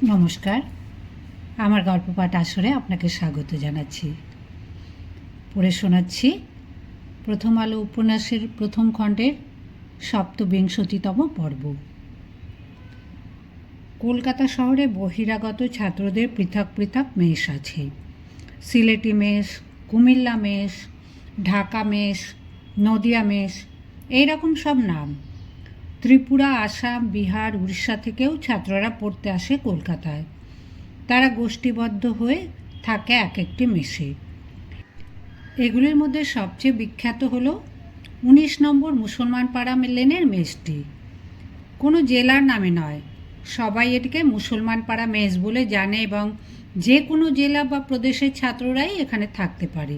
নমস্কার, আমার গল্প পাঠ আসরে আপনাকে স্বাগত জানাচ্ছি। পড়ে শোনাচ্ছি প্রথম আলো উপন্যাসের প্রথম খণ্ডের ৭বিংশতিতম পর্ব। কলকাতা শহরে বহিরাগত ছাত্রদের পৃথক পৃথক মেস আছে। Sylheti mess, Comilla mess, Dhaka mess, Nadia mess, এইরকম সব নাম। ত্রিপুরা, আসাম, বিহার, উড়িষ্যা থেকেও ছাত্ররা পড়তে আসে কলকাতায়। তারা গোষ্ঠীবদ্ধ হয়ে থাকে এক একটি মেসে। এগুলির মধ্যে সবচেয়ে বিখ্যাত হল ১৯ নম্বর মুসলমান পাড়া লেনের মেসটি। কোনো জেলার নামে নয়, সবাই এটিকে মুসলমান পাড়া মেস বলে জানে এবং যে কোনো জেলা বা প্রদেশের ছাত্ররাই এখানে থাকতে পারে।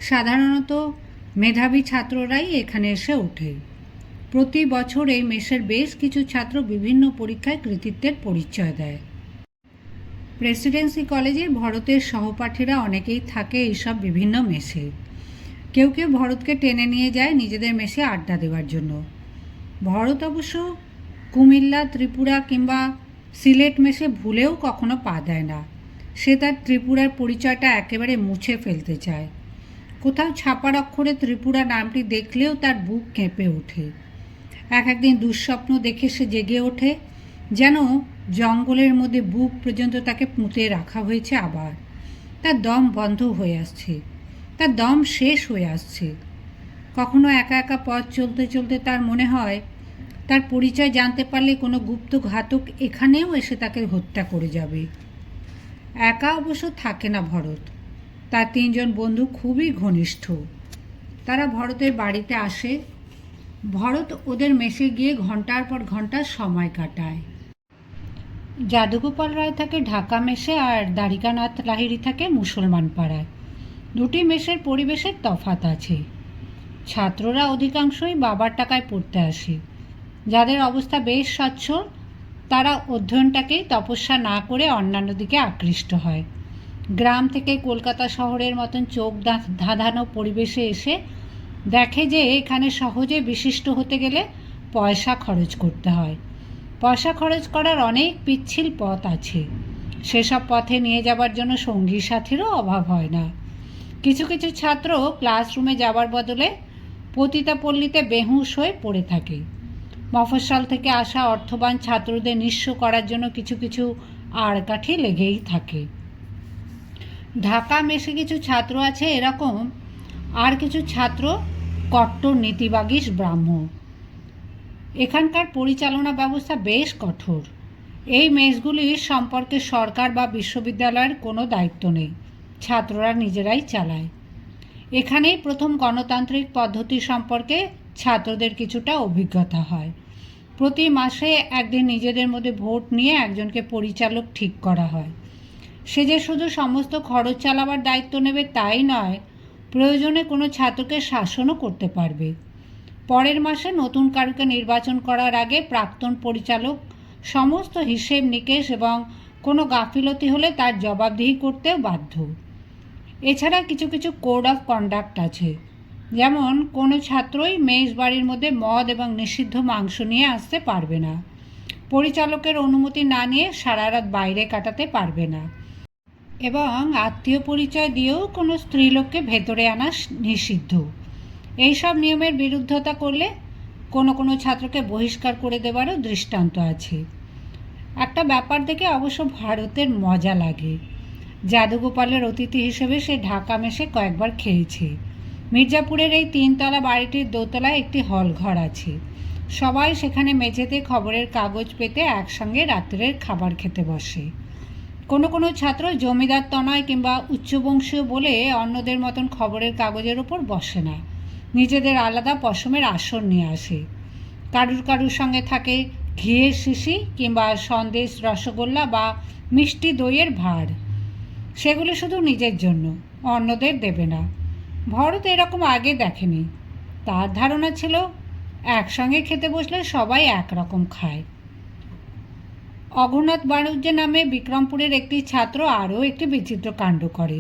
সাধারণত মেধাবী ছাত্ররাই এখানে এসে ওঠে। প্রতি বছর এই মেসের বেশ কিছু ছাত্র বিভিন্ন পরীক্ষায় কৃতিত্বের পরিচয় দেয়। প্রেসিডেন্সি কলেজের ভরতের সহপাঠীরা অনেকেই থাকে এইসব বিভিন্ন মেসে। কেউ কেউ ভরতকে টেনে নিয়ে যায় নিজেদের মেসে আড্ডা দেওয়ার জন্য। ভরত অবশ্য কুমিল্লা, ত্রিপুরা কিংবা সিলেট মেসে ভুলেও কখনো পা দেয় না। সে তার ত্রিপুরার পরিচয়টা একেবারে মুছে ফেলতে চায়। কোথাও ছাপার অক্ষরে ত্রিপুরা নামটি দেখলেও তার বুক কেঁপে ওঠে। একদিন দুঃস্বপ্ন দেখে সে জেগে ওঠে, যেন জঙ্গলের মধ্যে বুক পর্যন্ত তাকে পুঁতে রাখা হয়েছে। আবার তার দম বন্ধ হয়ে আসছে, তার দম শেষ হয়ে আসছে। কখনো একা একা পথ চলতে চলতে তার মনে হয় তার পরিচয় জানতে পারলে কোনো গুপ্ত ঘাতক এখানেও এসে তাকে হত্যা করে যাবে। একা অবশ্য থাকে না ভরত, তার ৩ জন বন্ধু খুবই ঘনিষ্ঠ। তারা ভরতের বাড়িতে আসে। ভরত ওদের মেসে গিয়ে ঘন্টার পর ঘন্টা সময় কাটায়। যাদুগোপাল রায় থাকে ঢাকা মেসে আর দ্বারিকানাথ লাহিড়ী থাকে মুসলমান পাড়ায়। দুটি মেসের পরিবেশের তফাৎ আছে। ছাত্ররা অধিকাংশই বাবার টাকায় পড়তে আসে। যাদের অবস্থা বেশ সচ্ছল তারা অধ্যয়নটাকেই তপস্যা না করে অন্যান্য দিকে আকৃষ্ট হয়। গ্রাম থেকে কলকাতা শহরের মতন চোখ ধাঁধানো পরিবেশে এসে দেখে যে এখানে সহজে বিশিষ্ট হতে গেলে পয়সা খরচ করতে হয়। পয়সা খরচ করার অনেক পিচ্ছিল পথ আছে। সেসব পথে নিয়ে যাবার জন্য সঙ্গী সাথীরও অভাব হয় না। কিছু কিছু ছাত্র ক্লাসরুমে যাবার বদলে পতিতাপল্লীতে বেহুঁশ হয়ে পড়ে থাকে। মফস্বল থেকে আসা অর্থবান ছাত্রদের নিঃস্ব করার জন্য কিছু কিছু আড়কাঠি লেগেই থাকে। ঢাকা মেসে কিছু ছাত্র আছে এরকম, আর কিছু ছাত্র কট্টর নীতিবাগীশ ব্রাহ্ম। এখানকার পরিচালনা ব্যবস্থা বেশ কঠোর। এই মেসগুলির সম্পর্কে সরকার বা বিশ্ববিদ্যালয়ের কোনো দায়িত্ব নেই, ছাত্ররা নিজেরাই চালায়। এখানেই প্রথম গণতান্ত্রিক পদ্ধতি সম্পর্কে ছাত্রদের কিছুটা অভিজ্ঞতা হয়। প্রতি মাসে একদিন নিজেদের মধ্যে ভোট নিয়ে একজনকে পরিচালক ঠিক করা হয়। সে যে শুধু সমস্ত খরচ চালাবার দায়িত্ব নেবে তাই নয়, প্রয়োজনে কোনো ছাত্রকে শাসনও করতে পারবে। পরের মাসে নতুন কারুকে নির্বাচন করার আগে প্রাক্তন পরিচালক সমস্ত হিসেব নিকেশ এবং কোনো গাফিলতি হলে তার জবাবদিহি করতেও বাধ্য। এছাড়া কিছু কিছু কোড অফ কন্ডাক্ট আছে, যেমন কোনো ছাত্রই মেস বাড়ির মধ্যে মদ এবং নিষিদ্ধ মাংস নিয়ে আসতে পারবে না, পরিচালকের অনুমতি না নিয়ে সারা রাত বাইরে কাটাতে পারবে না, এবং আত্মীয় পরিচয় দিয়েও কোনো স্ত্রীলোককে ভেতরে আনা নিষিদ্ধ। এইসব নিয়মের বিরুদ্ধতা করলে কোনো কোনো ছাত্রকে বহিষ্কার করে দেওয়ারও দৃষ্টান্ত আছে। একটা ব্যাপার দেখে অবশ্য ভারতের মজা লাগে। যাদুগোপালের অতিথি হিসেবে সে ঢাকা মেসে কয়েকবার খেয়েছে। মির্জাপুরের এই ৩ তলা বাড়িটির দোতলায় একটি হল ঘর আছে। সবাই সেখানে মেঝেতে খবরের কাগজ পেতে একসঙ্গে রাত্রের খাবার খেতে বসে। কোনো কোনো ছাত্র জমিদার তনয় কিংবা উচ্চবংশীয় বলে অন্যদের মতন খবরের কাগজের ওপর বসে না, নিজেদের আলাদা পশমের আসন নিয়ে আসে। কারুর কারুর সঙ্গে থাকে ঘিয়ের শিশি কিংবা সন্দেশ, রসগোল্লা বা মিষ্টি দইয়ের ভাঁড়। সেগুলি শুধু নিজের জন্য, অন্যদের দেবে না। ভরত এরকম আগে দেখেনি। তার ধারণা ছিল একসঙ্গে খেতে বসলে সবাই একরকম খায়। অঘনাথ বাণিজ্য নামে বিক্রমপুরের একটি ছাত্র আরও একটি বিচিত্র কাণ্ড করে।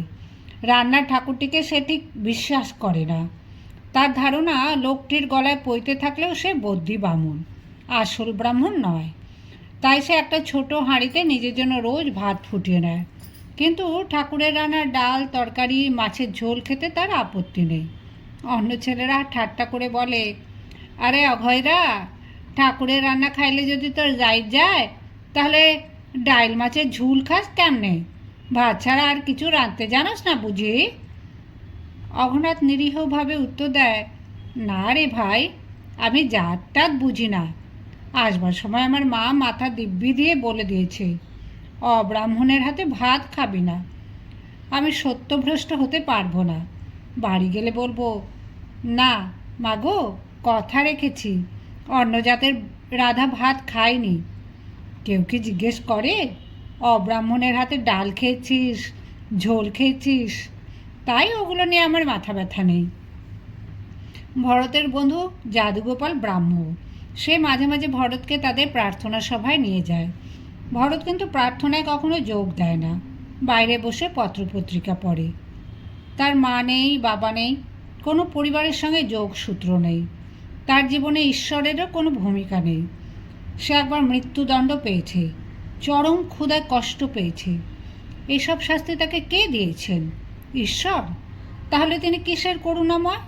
রান্নার ঠাকুরটিকে সে ঠিক বিশ্বাস করে না। তার ধারণা লোকটির গলায় পইতে থাকলেও সে বদ্যি বামুন, আসল ব্রাহ্মণ নয়। তাই সে একটা ছোট হাঁড়িতে নিজের জন্য রোজ ভাত ফুটিয়ে নেয়। কিন্তু ঠাকুরের রান্নার ডাল, তরকারি, মাছের ঝোল খেতে তার আপত্তি নেই। অন্য ছেলেরা ঠাট্টা করে বলে, আরে অভয়রা, ঠাকুরের রান্না খাইলে যদি তোর গাইড যায়, তাহলে ডাইল মাছের ঝুল খাস কেমনে? ভাত ছাড়া আর কিছু রাঁধতে জানোস না বুঝি? অঘনাথ নিরীহভাবে উত্তর দেয়, না রে ভাই, আমি জাত টাত বুঝি না। আসবার সময় আমার মা মাথা দিব্যি দিয়ে বলে দিয়েছে, অব্রাহ্মণের হাতে ভাত খাবি না। আমি সত্যভ্রষ্ট হতে পারবো না। বাড়ি গেলে বলবো, না মাগো, কথা রেখেছি, অন্য জাতের রাধা ভাত খায়নি। কেউ কি জিজ্ঞেস করে অব্রাহ্মণের হাতে ডাল খেয়েছিস, ঝোল খেয়েছিস? তাই ওগুলো নিয়ে আমার মাথা ব্যথা নেই। ভরতের বন্ধু যাদুগোপাল ব্রাহ্ম। সে মাঝে মাঝে ভরতকে তাদের প্রার্থনা সভায় নিয়ে যায়। ভরত কিন্তু প্রার্থনায় কখনো যোগ দেয় না, বাইরে বসে পত্রপত্রিকা পড়ে। তার মা নেই, বাবা নেই, কোনো পরিবারের সঙ্গে যোগসূত্র নেই। তার জীবনে ঈশ্বরেরও কোনো ভূমিকা নেই। সে একবার মৃত্যুদণ্ড পেয়েছে, চরম ক্ষুধায় কষ্ট পেয়েছে। এসব শাস্তি তাকে কে দিয়েছেন? ঈশ্বর। তাহলে তিনি কিসের করুণাময়?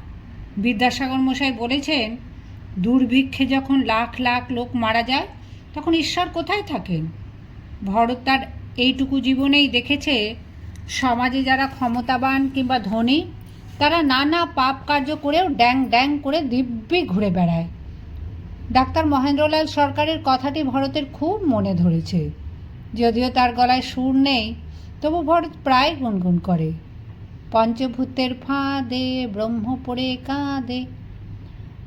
বিদ্যাসাগর মশাই বলেছেন, দুর্ভিক্ষে যখন লাখ লাখ লোক মারা যায়, তখন ঈশ্বর কোথায় থাকেন? ভরত তার এইটুকু জীবনেই দেখেছে, সমাজে যারা ক্ষমতাবান কিংবা ধনী, তারা নানা পাপ কার্য করেও ড্যাং ড্যাং করে দিব্যি ঘুরে বেড়ায়। ডাক্তার মহেন্দ্রলাল সরকারের কথাটি ভরতের খুব মনে ধরেছে। যদিও তার গলায় সুর নেই, তবু ভরত প্রায় গুনগুন করে, পঞ্চভূতের ফাঁদে ব্রহ্ম পড়ে কাঁদে।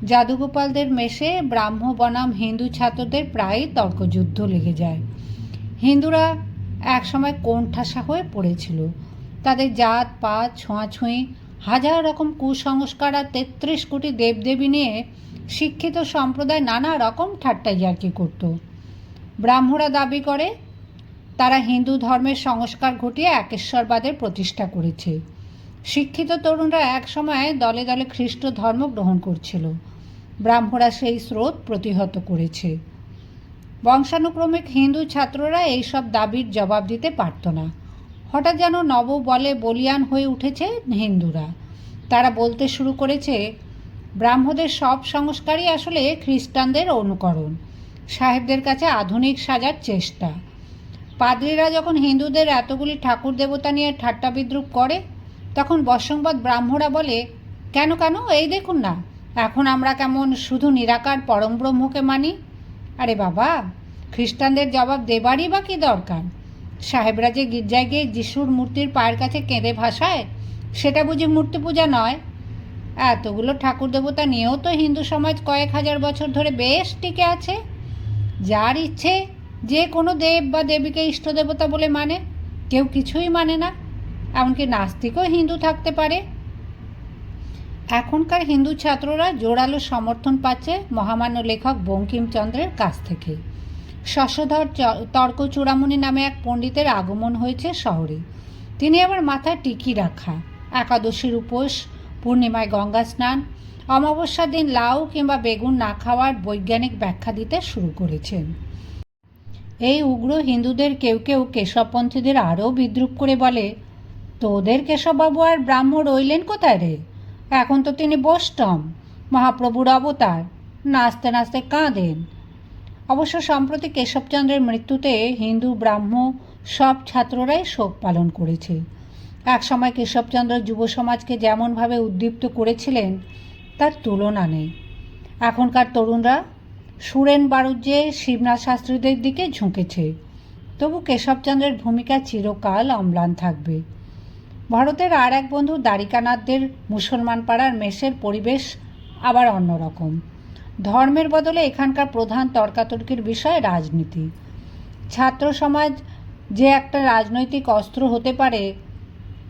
যাদুগোপালদের মেশে ব্রাহ্ম বনাম হিন্দু ছাত্রদের প্রায়ই তর্কযুদ্ধ লেগে যায়। হিন্দুরা একসময় কোণঠাসা হয়ে পড়েছিল। তাদের জাত পাত, ছোঁয়াছুঁয়ি, হাজার রকম কুসংস্কার আর ৩৩ কোটি দেবদেবী নিয়ে শিক্ষিত সম্প্রদায় নানা রকম ঠাট্টা ইয়ার্কি করত। ব্রাহ্মরা দাবি করে তারা হিন্দু ধর্মের সংস্কার ঘটিয়ে একেশ্বরবাদের প্রতিষ্ঠা করেছে। শিক্ষিত তরুণরা একসময় দলে দলে খ্রিস্ট ধর্ম গ্রহণ করছিল। ব্রাহ্মরা সেই স্রোত প্রতিহত করেছে। বংশানুক্রমিক হিন্দু ছাত্ররা এইসব দাবির জবাব দিতে পারত না। হঠাৎ যেন নব বলে বলিয়ান হয়ে উঠেছে হিন্দুরা। তারা বলতে শুরু করেছে, ব্রাহ্মদের সব সংস্কারই আসলে খ্রিস্টানদের অনুকরণ, সাহেবদের কাছে আধুনিক সাজার চেষ্টা। পাদ্রীরা যখন হিন্দুদের এতগুলি ঠাকুর দেবতা নিয়ে ঠাট্টা বিদ্রুপ করে, তখন বশংবদ ব্রাহ্মরা বলে, কেন কেন, এই দেখুন না, এখন আমরা কেমন শুধু নিরাকার পরম ব্রহ্মকে মানি। আরে বাবা, খ্রিস্টানদের জবাব দেবারই বা কী দরকার? সাহেবরা যে গির্জায় গিয়ে যিশুর মূর্তির পায়ের কাছে কেঁদে ভাসায়, সেটা বুঝি মূর্তি পূজা নয়? এতগুলো ঠাকুর দেবতা নিয়েও তো হিন্দু সমাজ কয়েক হাজার বছর ধরে বেশ টিকে আছে। যার ইচ্ছে যে কোনো দেব বা দেবীকে ইষ্ট দেবতা বলে মানে, কেউ কিছুই মানে না। এমনকি নাস্তিকও হিন্দু থাকতে পারে। এখনকার হিন্দু ছাত্ররা জোরালো সমর্থন পাচ্ছে মহামান্য লেখক বঙ্কিমচন্দ্রের কাছ থেকে। শশধর তর্ক চূড়ামণি নামে এক পণ্ডিতের আগমন হয়েছে শহরে। তিনি আবার মাথায় টিকি রাখা, একাদশীর উপোস, পূর্ণিমায় গঙ্গা স্নান, অমাবস্যার দিন লাউ কিংবা বেগুন না খাওয়ার বৈজ্ঞানিক ব্যাখ্যা দিতে শুরু করেছেন। এই উগ্র হিন্দুদের কেউ কেউ কেশবপন্থীদের আরও বিদ্রুপ করে বলে, তোদের কেশববাবু আর ব্রাহ্ম রইলেন কোথায় রে? এখন তো তিনি বৈষ্ণব, মহাপ্রভুর অবতার, নাচতে নাচতে কাঁদেন। অবশ্য সম্প্রতি কেশবচন্দ্রের মৃত্যুতে হিন্দু ব্রাহ্ম সব ছাত্ররাই শোক পালন করেছে। একসময় কেশবচন্দ্র যুব সমাজকে যেমনভাবে উদ্দীপ্ত করেছিলেন, তার তুলনা নেই। এখনকার তরুণরা সুরেন বাড়ুজ্যে, শিবনাথ শাস্ত্রীদের দিকে ঝুঁকেছে। তবু কেশবচন্দ্রের ভূমিকা চিরকাল অম্লান থাকবে। ভারতের আর এক বন্ধু দ্বারিকানাথদের মুসলমান পাড়ার মেসের পরিবেশ আবার অন্যরকম। ধর্মের বদলে এখানকার প্রধান তর্কাতর্কির বিষয় রাজনীতি। ছাত্র সমাজ যে একটা রাজনৈতিক অস্ত্র হতে পারে,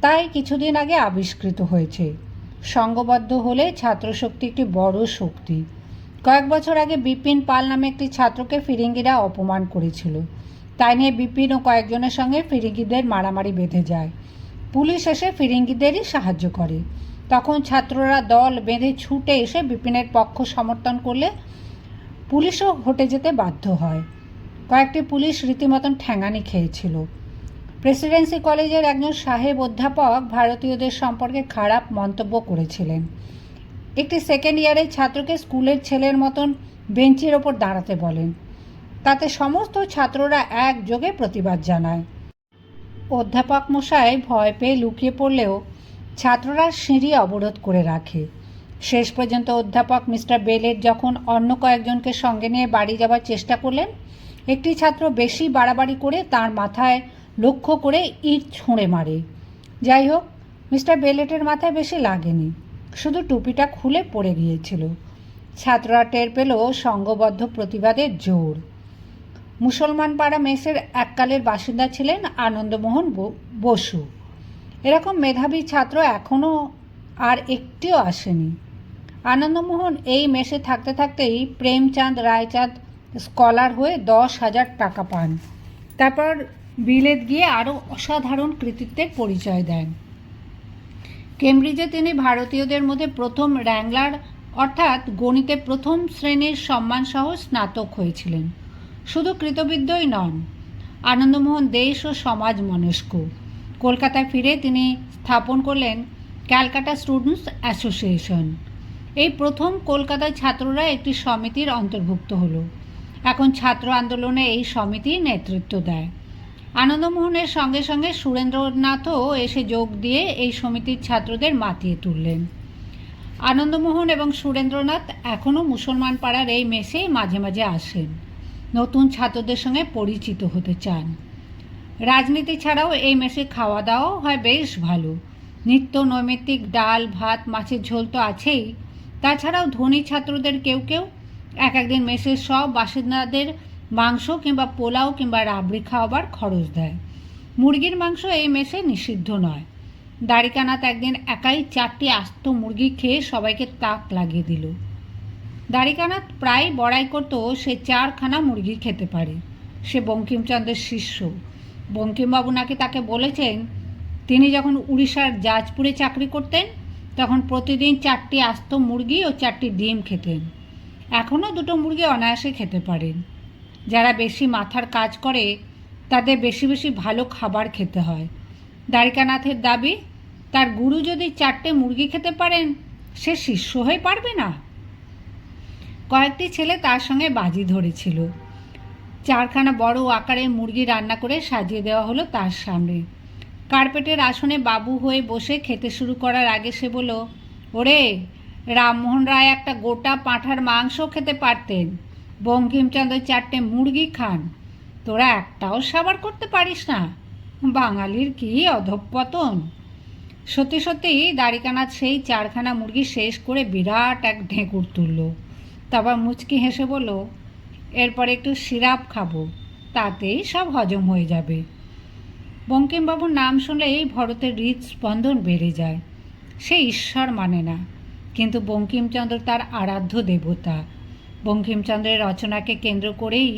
তাই কিছুদিন আগে আবিষ্কৃত হয়েছে। সংঘবদ্ধ হলে ছাত্রশক্তি একটি বড় শক্তি। কয়েক বছর আগে বিপিন পাল নামে একটি ছাত্রকে ফিরিঙ্গিরা অপমান করেছিল। তাই নিয়ে বিপিন ও কয়েকজনের সঙ্গে ফিরিঙ্গিদের মারামারি বেঁধে যায়। পুলিশ এসে ফিরিঙ্গিদেরই সাহায্য করে। তখন ছাত্ররা দল বেঁধে ছুটে এসে বিপিনের পক্ষ সমর্থন করলে পুলিশও হটে যেতে বাধ্য হয়। কয়েকটি পুলিশ রীতিমতন ঠ্যাঙানি খেয়েছিল। প্রেসিডেন্সি কলেজের একজন সাহেব অধ্যাপক ভারতীয়দের সম্পর্কে খারাপ মন্তব্য করেছিলেন। একটি সেকেন্ড ইয়ারের ছাত্রকে স্কুলের ছেলের মতন বেঞ্চের ওপর দাঁড়াতে বলেন। তাতে সমস্ত ছাত্ররা একযোগে প্রতিবাদ জানায়। অধ্যাপক মশাই ভয় পেয়ে লুকিয়ে পড়লেও ছাত্ররা সিঁড়ি অবরোধ করে রাখে। শেষ পর্যন্ত অধ্যাপক মিস্টার বেলেট যখন অন্য কয়েকজনকে সঙ্গে নিয়ে বাড়ি যাবার চেষ্টা করলেন, একটি ছাত্র বেশি বাড়াবাড়ি করে তার মাথায় লক্ষ্য করে ইট ছুঁড়ে মারে। যাই হোক, মিস্টার বেলেটের মাথায় বেশি লাগেনি, শুধু টুপিটা খুলে পড়ে গিয়েছিল। ছাত্ররা টের পেল সংঘবদ্ধ প্রতিবাদের জোর। মুসলমান পাড়া মেসের এককালের বাসিন্দা ছিলেন আনন্দমোহন বসু। এরকম মেধাবী ছাত্র এখনও আর একটিও আসেনি। আনন্দমোহন এই মেসে থাকতে থাকতেই প্রেমচাঁদ রায়চাঁদ স্কলার হয়ে 10,000 টাকা পান। তারপর বিলেত গিয়ে আরও অসাধারণ কৃতিত্বের পরিচয় দেন। কেমব্রিজে তিনি ভারতীয়দের মধ্যে প্রথম র্যাংলার অর্থাৎ গণিতে প্রথম শ্রেণীর সম্মানসহ স্নাতক হয়েছিলেন। শুধু কৃতবিদ্যই নন, আনন্দমোহন দেশ ও সমাজ মনস্ক। কলকাতায় ফিরে তিনি স্থাপন করলেন ক্যালকাটা স্টুডেন্টস অ্যাসোসিয়েশন। এই প্রথম কলকাতায় ছাত্ররা একটি সমিতির অন্তর্ভুক্ত হলো। এখন ছাত্র আন্দোলনে এই সমিতি নেতৃত্ব দেয়। আনন্দমোহনের সঙ্গে সঙ্গে সুরেন্দ্রনাথও এসে যোগ দিয়ে এই সমিতির ছাত্রদের মাতিয়ে তুললেন। আনন্দমোহন এবং সুরেন্দ্রনাথ এখনও মুসলমান পাড়ার এই মেসে মাঝে মাঝে আসেন, নতুন ছাত্রদের সঙ্গে পরিচিত হতে চান। রাজনীতি ছাড়াও এই মেসে খাওয়া দাওয়াও হয় বেশ ভালো। নিত্য নৈমিত্তিক ডাল ভাত মাছের ঝোল তো আছেই, তাছাড়াও ধনী ছাত্রদের কেউ কেউ একদিন মেসের সব বাসিন্দাদের মাংস কিংবা পোলাও কিংবা রাবড়ি খাওয়াবার খরচ দেয়। মুরগির মাংস এই মেসে নিষিদ্ধ নয়। দ্বারিকানাথ একদিন একাই 4টি আস্ত মুরগি খেয়ে সবাইকে তাক লাগিয়ে দিল। দ্বারিকানাথ প্রায় বড়াই করত সে 4খানা মুরগি খেতে পারে। সে বঙ্কিমচন্দ্রের শিষ্য। বঙ্কিমবাবু নাকি তাকে বলেছেন, তিনি যখন উড়িষ্যার জাজপুরে চাকরি করতেন তখন প্রতিদিন 4টি আস্ত মুরগি ও 4টি ডিম খেতেন। এখনও 2টো মুরগি অনায়াসে খেতে পারেন। যারা বেশি মাথার কাজ করে তাদের বেশি বেশি ভালো খাবার খেতে হয়। দ্বারিকানাথের দাবি, তার গুরু যদি 4টে মুরগি খেতে পারেন, সে শিষ্য হয়ে পারবে না? কয়েকটি ছেলে তার সঙ্গে বাজি ধরেছিল। 4খানা বড় আকারের মুরগি রান্না করে সাজিয়ে দেওয়া হলো তার সামনে। কার্পেটের আসনে বাবু হয়ে বসে খেতে শুরু করার আগে সে বলল, ওরে, রামমোহন রায় একটা গোটা পাঁঠার মাংস খেতে পারতেন, বঙ্কিমচন্দ্র 4টে মুরগি খান, তোরা একটাও সাবার করতে পারিস না? বাঙালির কি অধঃপতন! সত্যি সত্যি দ্বারিকানাথ সেই 4খানা মুরগি শেষ করে বিরাট এক ঢেঁকুর তুলল। তারপর মুচকি হেসে বলল, এরপর একটু সিরাপ খাবো, তাতেই সব হজম হয়ে যাবে। বঙ্কিমবাবুর নাম শুনলেই ভরতের হৃদস্পন্দন বেড়ে যায়। সে ঈশ্বর মানে না, কিন্তু বঙ্কিমচন্দ্র তার আরাধ্য দেবতা। বঙ্কিমচন্দ্রের রচনাকে কেন্দ্র করেই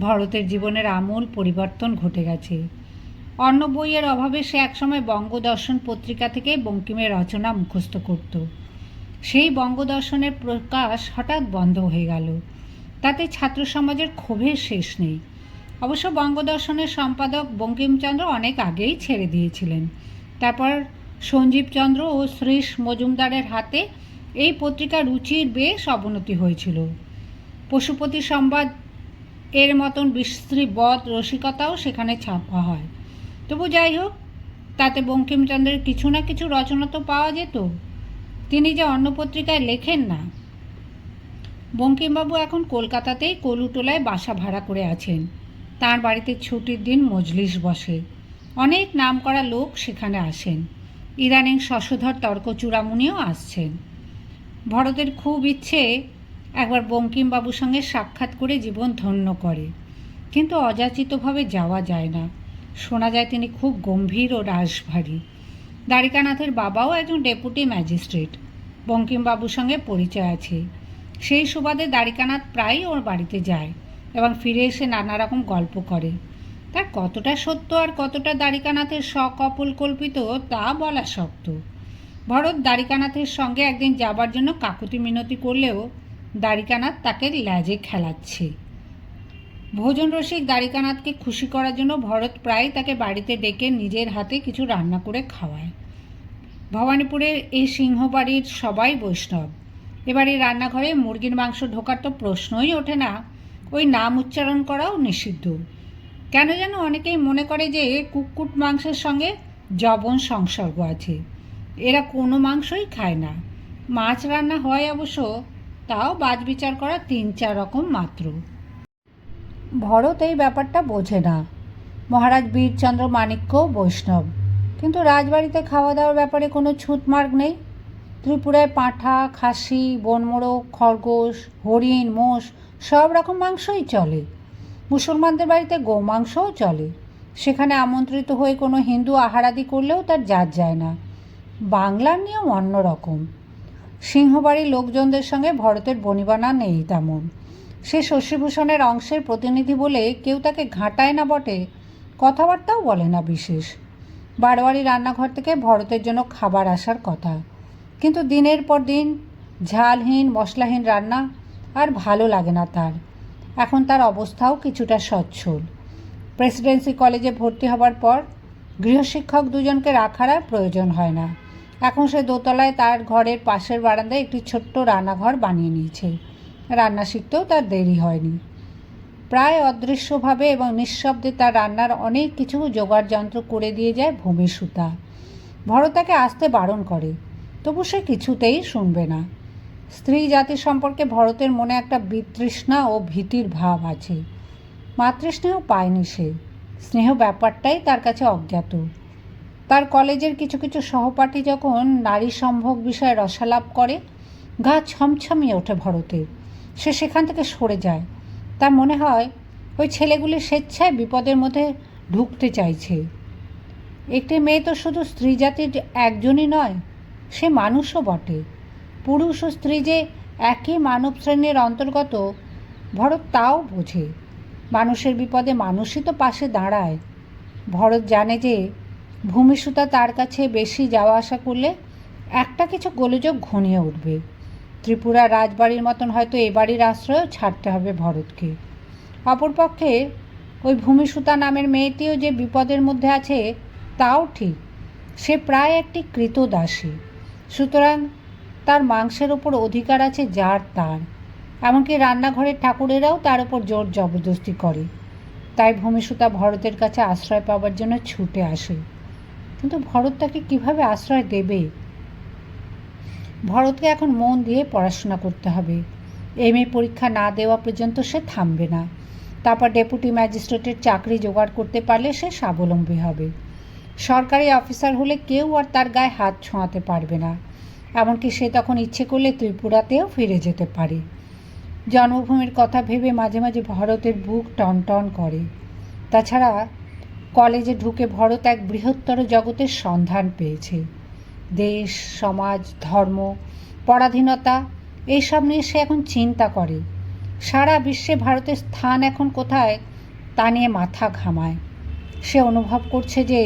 ভরতের জীবনের আমূল পরিবর্তন ঘটে গেছে। অন্য বইয়ের অভাবে সে একসময় বঙ্গদর্শন পত্রিকা থেকে বঙ্কিমের রচনা মুখস্থ করত। সেই বঙ্গদর্শনের প্রকাশ হঠাৎ বন্ধ হয়ে গেল। তাতে ছাত্র সমাজের ক্ষোভের শেষ নেই। অবশ্য বঙ্গদর্শনের সম্পাদক বঙ্কিমচন্দ্র অনেক আগেই ছেড়ে দিয়েছিলেন। তারপর সঞ্জীবচন্দ্র ও শ্রীশ মজুমদারের হাতে এই পত্রিকার রুচির বেশ অবনতি হয়েছিল। পশুপতি সংবাদ এর মতন বিশ্রী বদ রসিকতাও সেখানে ছাপা হয়। তবু যাই হোক, তাতে বঙ্কিমচন্দ্রের কিছু না কিছু রচনা তো পাওয়া যেত। তিনি যে অন্য পত্রিকায় লেখেন না। বঙ্কিমবাবু এখন কলকাতাতেই কলুটোলায় বাসা ভাড়া করে আছেন। তার বাড়িতে ছুটির দিন মজলিস বসে। অনেক নামকরা লোক সেখানে আসেন। ইদানিং শশধর তর্কচূড়ামণিও আসছেন। ভরতের খুব ইচ্ছে একবার বঙ্কিমবাবুর সঙ্গে সাক্ষাৎ করে জীবন ধন্য করে, কিন্তু অযাচিতভাবে যাওয়া যায় না। শোনা যায় তিনি খুব গম্ভীর ও রাশভারী। দ্বারিকানাথের বাবাও একজন ডেপুটি ম্যাজিস্ট্রেট। বঙ্কিমবাবুর সঙ্গে পরিচয় আছে। সেই সুবাদে দ্বারিকানাথ প্রায়ই ওর বাড়িতে যায় এবং ফিরে এসে নানা রকম গল্প করে। তার কতটা সত্য আর কতটা দ্বারিকানাথের সকপল কল্পিত তা বলা শক্ত। ভরত দ্বারিকানাথের সঙ্গে একদিন যাবার জন্য কাকুতি মিনতি করলেও দ্বারিকানাথ তাকে ল্যাজে খেলাচ্ছে। ভোজন রসিক দ্বারিকানাথকে খুশি করার জন্য ভরত প্রায় তাকে বাড়িতে ডেকে নিজের হাতে কিছু রান্না করে খাওয়ায়। ভবানীপুরের এই সিংহবাড়ির সবাই বৈষ্ণব। এবার এই রান্নাঘরে মুরগির মাংস ঢোকার তো প্রশ্নই ওঠে না, ওই নাম উচ্চারণ করাও নিষিদ্ধ। কেন যেন অনেকেই মনে করে যে কুক্কুট মাংসের সঙ্গে যবন সংসর্গ আছে, এরা কোনো মাংসই খায় না। মাছ রান্না হয় অবশ্য, তাও বাছবিচার করা 3-4 রকম মাত্র। ভরত এই ব্যাপারটা বোঝে না। মহারাজ বীরচন্দ্র মাণিক্যও বৈষ্ণব, কিন্তু রাজবাড়িতে খাওয়া দাওয়ার ব্যাপারে কোনো ছুঁতমার্গ নেই। ত্রিপুরায় পাঁঠা, খাসি, বনমোরগ, খরগোশ, হরিণ, মোষ সব রকম মাংসই চলে। মুসলমানদের বাড়িতে গোমাংসও চলে। সেখানে আমন্ত্রিত হয়ে কোনো হিন্দু আহারাদি করলেও তার জাত যায় না। বাংলার নিয়ম অন্যরকম। সিংহবাড়ির লোকজনদের সঙ্গে ভরতের বনিবনা নেই তেমন। সে শশীভূষণের অংশের প্রতিনিধি বলে কেউ তাকে ঘাঁটায় না বটে, কথাবার্তাও বলে না বিশেষ। বারোয়ারি রান্নাঘর থেকে ভরতের জন্য খাবার আসার কথা, কিন্তু দিনের পর দিন ঝালহীন মশলাহীন রান্না আর ভালো লাগে না তার। এখন তার অবস্থাও কিছুটা সচ্ছল। প্রেসিডেন্সি কলেজে ভর্তি হবার পর গৃহশিক্ষক দুজনকে রাখার আর প্রয়োজন হয় না। এখন সে দোতলায় তার ঘরের পাশের বারান্দায় একটি ছোট্ট রান্নাঘর বানিয়ে নিয়েছে। রান্না শিখতেও তার দেরি হয়নি। প্রায় অদৃশ্যভাবে এবং নিঃশব্দে তার রান্নার অনেক কিছু জোগাড় যন্ত্র করে দিয়ে যায় ভূমিসুতা। ভরত তাকে আসতে বারণ করে, তবু সে কিছুতেই শুনবে না। স্ত্রী জাতি সম্পর্কে ভরতের মনে একটা বিতৃষ্ণা ও ভীতির ভাব আছে। মাতৃস্নেহ পায়নি সে, স্নেহ ব্যাপারটাই তার কাছে অজ্ঞাত। তার কলেজের কিছু কিছু সহপাঠী যখন নারী সম্ভোগ বিষয়ে রসালাপ করে, গা ছমছমিয়ে ওঠে ভরতের। সে সেখান থেকে সরে যায়। তার মনে হয় ওই ছেলেগুলি স্বেচ্ছায় বিপদের মধ্যে ঢুকতে চাইছে। একটি মেয়ে তো শুধু স্ত্রী জাতির একজনই নয়, সে মানুষও বটে। পুরুষ ও স্ত্রী যে একই মানব শ্রেণীর অন্তর্গত, ভরত তাও বোঝে। মানুষের বিপদে মানুষই তো পাশে দাঁড়ায়। ভরত জানে যে ভূমিসুতা তার কাছে বেশি যাওয়া আসা করলে একটা কিছু গোলযোগ ঘনিয়ে উঠবে। ত্রিপুরা রাজবাড়ির মতন হয়তো এ বাড়ির আশ্রয়ও ছাড়তে হবে ভরতকে। অপরপক্ষে ওই ভূমিসুতা নামের মেয়েটিও যে বিপদের মধ্যে আছে তাও ঠিক। সে প্রায় একটি কৃতদাসী, সুতরাং তার মাংসের ওপর অধিকার আছে যার তার। এমনকি রান্নাঘরের ঠাকুরেরাও তার ওপর জোর জবরদস্তি করে। তাই ভূমিসুতা ভরতের কাছে আশ্রয় পাওয়ার জন্য ছুটে আসে। কিন্তু ভরত তাকে কীভাবে আশ্রয় দেবে? ভরতকে এখন মন দিয়ে পড়াশোনা করতে হবে। এমএ পরীক্ষা না দেওয়া পর্যন্ত সে থামবে না। তারপর ডেপুটি ম্যাজিস্ট্রেটের চাকরি জোগাড় করতে পারলে সে স্বাবলম্বী হবে। সরকারি অফিসার হলে কেউ আর তার গায়ে হাত ছোঁয়াতে পারবে না। এমনকি সে তখন ইচ্ছে করলে ত্রিপুরাতেও ফিরে যেতে পারে। জন্মভূমির কথা ভেবে মাঝে মাঝে ভরতের বুক টনটন করে। তাছাড়া কলেজে ঢুকে ভরত এক বৃহত্তর জগতের সন্ধান পেয়েছে। দেশ, সমাজ, ধর্ম, পরাধীনতা এইসব নিয়ে সে এখন চিন্তা করে। সারা বিশ্বে ভারতের স্থান এখন কোথায় তা নিয়ে মাথা ঘামায়। সে অনুভব করছে যে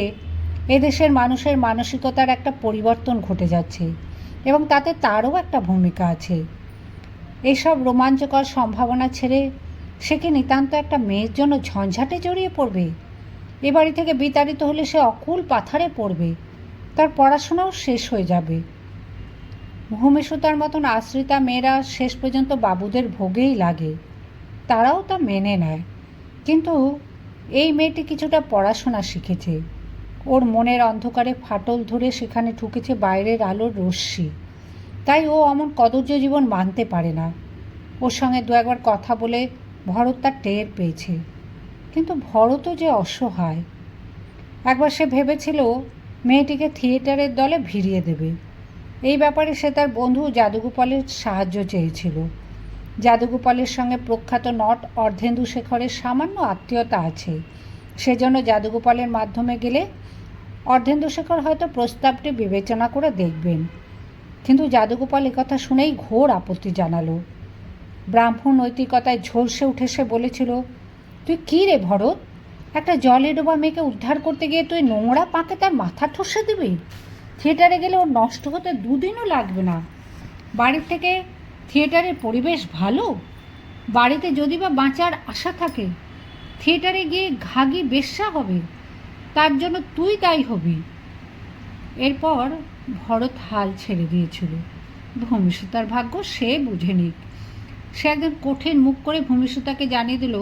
এদেশের মানুষের মানসিকতার একটা পরিবর্তন ঘটে যাচ্ছে এবং তাতে তারও একটা ভূমিকা আছে। এইসব রোমাঞ্চকর সম্ভাবনা ছেড়ে সে কি নিতান্ত একটা মেয়ের জন্য ঝঞ্ঝাটে জড়িয়ে পড়বে? এ বাড়ি থেকে বিতাড়িত হলে সে অকুল পাথারে পড়বে, তার পড়াশোনাও শেষ হয়ে যাবে। ভূমিসুতার মতন আশ্রিতা মেয়েরা শেষ পর্যন্ত বাবুদের ভোগেই লাগে, তারাও তা মেনে নেয়। কিন্তু এই মেয়েটি কিছুটা পড়াশোনা শিখেছে, ওর মনের অন্ধকারে ফাটল ধরে সেখানে ঢুকেছে বাইরের আলোর রশ্মি। তাই ও অমন কদর্য জীবন মানতে পারে না। ওর সঙ্গে দু একবার কথা বলে ভরত তার টের পেয়েছে, কিন্তু ভরতও যে অসহায়। একবার সে ভেবেছিল মেয়েটিকে থিয়েটারের দলে ভিড়িয়ে দেবে। এই ব্যাপারে সে তার বন্ধু যাদুগোপালের সাহায্য চেয়েছিল। যাদুগোপালের সঙ্গে প্রখ্যাত নট অর্ধেন্দু শেখরের সামান্য আত্মীয়তা আছে, সেজন্য যাদুগোপালের মাধ্যমে গেলে অর্ধেন্দু শেখর হয়তো প্রস্তাবটি বিবেচনা করে দেখবেন। কিন্তু যাদুগোপাল একথা শুনেই ঘোর আপত্তি জানালো। ব্রাহ্মণ নৈতিকতায় ঝলসে উঠে সে বলেছিল, তুই কী রে ভরত, একটা জলে ডোবা মেয়েকে উদ্ধার করতে গিয়ে তুই নোংরা পাকে তার মাথা ঠসে দিবি? থিয়েটারে গেলে ওর নষ্ট হতে 2 দিনও লাগবে না। বাড়ির থেকে থিয়েটারের পরিবেশ ভালো, বাড়িতে যদি বা বাঁচার আশা থাকে থিয়েটারে গিয়ে ঘাগি বেশ্যা হবে, তার জন্য তুই দায়ী হবি। এরপর ভরত হাল ছেড়ে দিয়েছিল। ভূমিসুতার ভাগ্য সে বুঝে নিক। সে একদিন কঠিন মুখ করে ভূমিসুতাকে জানিয়ে দিল,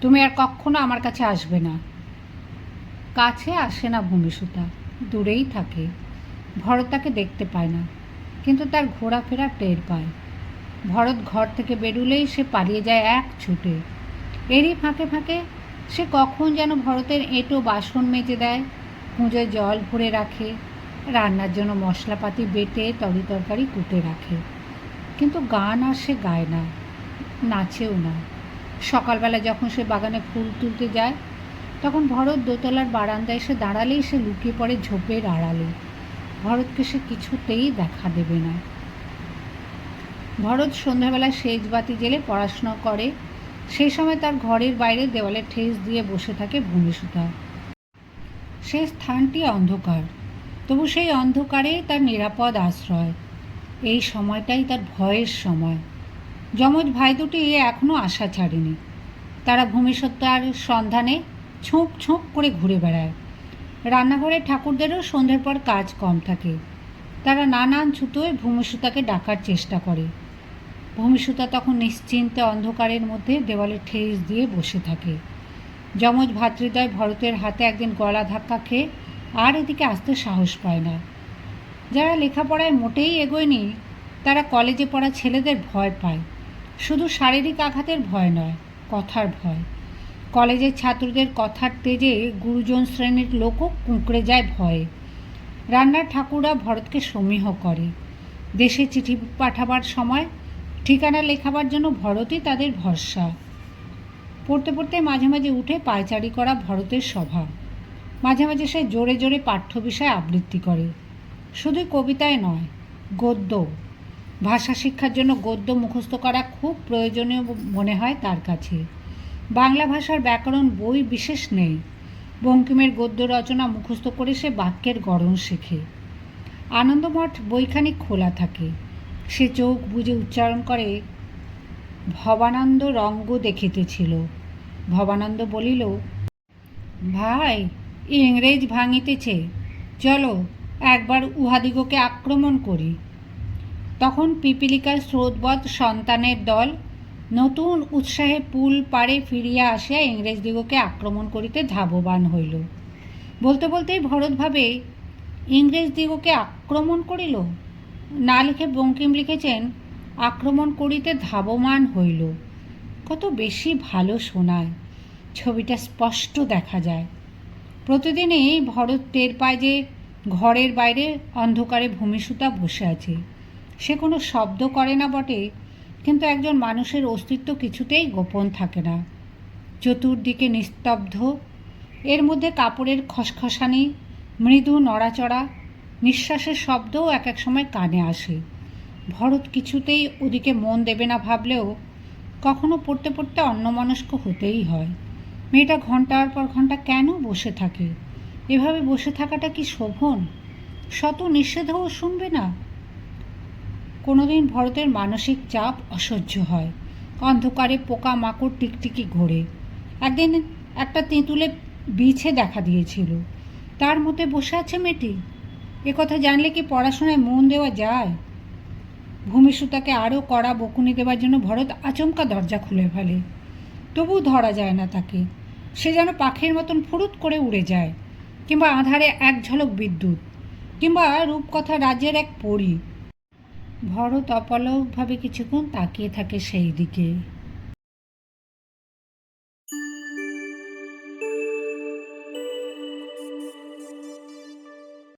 তুমি আর কখনো আমার কাছে আসবে না। কাছে আসে না ভূমিসুতা, দূরেই থাকে। ভরত তাকে দেখতে পায় না, কিন্তু তার ঘোরাফেরা টের পায়। ভরত ঘর থেকে বেরুলেই সে পালিয়ে যায় এক ছুটে। এরই ফাঁকে ফাঁকে সে কখন যেন ভরতের এঁটো বাসন মেজে দেয়, কুঁজোয় জল ভরে রাখে, রান্নার জন্য মশলাপাতি বেটে তরকারি কুটে রাখে। কিন্তু গান আর সে গায় না, নাচেও না। সকালবেলা যখন সে বাগানে ফুল তুলতে যায়, তখন ভরত দোতলার বারান্দায় এসে দাঁড়ালেই সে লুকিয়ে পড়ে ঝোপের আড়ালে। ভরতকে সে কিছুতেই দেখা দেবে না। ভরত সন্ধ্যাবেলা সেজ বাতি জেলে পড়াশোনা করে। সেই সময় তার ঘরের বাইরে দেওয়ালে ঠেস দিয়ে বসে থাকে ভূমিসুতা। সে স্থানটি অন্ধকার, তবু সেই অন্ধকারে তার নিরাপদ আশ্রয়। এই সময়টাই তার ভয়ের সময়। যমজ ভাই দুটি এখনও আশা ছাড়েনি। তারা ভূমিসুতার সন্ধানে ছোঁক ছোঁক করে ঘুরে বেড়ায়। রান্নাঘরের ঠাকুরদেরও সন্ধ্যের পর কাজ কম থাকে। তারা নানান ছুতোয় ভূমিসুতাকে ডাকার চেষ্টা করে। ভূমিসুতা তখন নিশ্চিন্তে অন্ধকারের মধ্যে দেওয়ালে ঠেস দিয়ে বসে থাকে। যমজ ভ্রাতৃদ্বয় ভরতের হাতে একদিন গলা ধাক্কা খেয়ে আর এদিকে আসতে সাহস পায় না। যারা লেখাপড়ায় মোটেই এগোয়নি, তারা কলেজে পড়া ছেলেদের ভয় পায়। শুধু শারীরিক আঘাতের ভয় নয়, কথার ভয়। কলেজের ছাত্রদের কথার তেজে গুরুজন শ্রেণীর লোকও কুঁকড়ে যায় ভয়ে। রান্নার ঠাকুররা ভরতকে সমীহ করে। দেশে চিঠি পাঠাবার সময় ঠিকানা লেখাবার জন্য ভরতই তাদের ভরসা। পড়তে পড়তে মাঝে মাঝে উঠে পায়চারি করা ভরতের স্বভাব। মাঝে মাঝে সে জোরে জোরে পাঠ্য বিষয় আবৃত্তি করে। শুধুই কবিতায় নয়, গদ্য। ভাষা শিক্ষার জন্য গদ্য মুখস্থ করা খুব প্রয়োজনীয় মনে হয় তার কাছে। বাংলা ভাষার ব্যাকরণ বই বিশেষ নেই। বঙ্কিমের গদ্য রচনা মুখস্থ করে সে বাক্যের গড়ন শেখে। আনন্দমঠ বইখানি খোলা থাকে। সে চোখ বুজে উচ্চারণ করে, ভবানন্দ রঙ্গ দেখিতেছিল। ভবানন্দ বলিল, ভাই, ইংরেজ ভাঙিতেছে, চলো একবার উহাদিগকে আক্রমণ করি। তখন পিপিলিকার স্রোতবৎ সন্তানের দল নতুন উৎসাহে পুল পাড়ে ফিরিয়া আসিয়া ইংরেজদিগকে আক্রমণ করিতে ধাবমান হইল। বলতে বলতেই ভরত ভাবে, ইংরেজদিগকে আক্রমণ করিল, না লিখে বঙ্কিম লিখেছেন আক্রমণ করিতে ধাবমান হইল। কত বেশি ভালো শোনায়, ছবিটা স্পষ্ট দেখা যায়। প্রতিদিনই ভরত টের পায় যে ঘরের বাইরে অন্ধকারে ভূমিসুতা বসে আছে। সে কোনো শব্দ করে না বটে, কিন্তু একজন মানুষের অস্তিত্ব কিছুতেই গোপন থাকে না। চতুর্দিকে নিস্তব্ধ, এর মধ্যে কাপড়ের খসখসানি, মৃদু নড়াচড়া, নিঃশ্বাসের শব্দও এক এক সময় কানে আসে। ভরত কিছুতেই ওদিকে মন দেবে না ভাবলেও কখনো পড়তে পড়তে অন্যমনস্ক হতেই হয়। মেয়েটা ঘন্টার পর ঘন্টা কেন বসে থাকে? এভাবে বসে থাকাটা কি শোভন? শত নিষেধও শুনবে না। কোনোদিন ভরতের মানসিক চাপ অসহ্য হয়। অন্ধকারে পোকা মাকড় টিকটিকি ঘোরে। একদিন একটা তেঁতুলে বিছে দেখা দিয়েছিল। তার মধ্যে বসে আছে মেয়েটি। একথা জানলে কি পড়াশোনায় মন দেওয়া যায়? ভূমিসুতাকে আরও কড়া বকুনি দেওয়ার জন্য ভরত আচমকা দরজা খুলে ফেলে। তবু ধরা যায় না তাকে। সে যেন পাখির মতন ফুরুত করে উড়ে যায়, কিংবা আঁধারে এক ঝলক বিদ্যুৎ, কিংবা রূপকথা রাজ্যের এক পরী। ভরত অপলকভাবে কিছুক্ষণ তাকিয়ে থাকে সেই দিকে।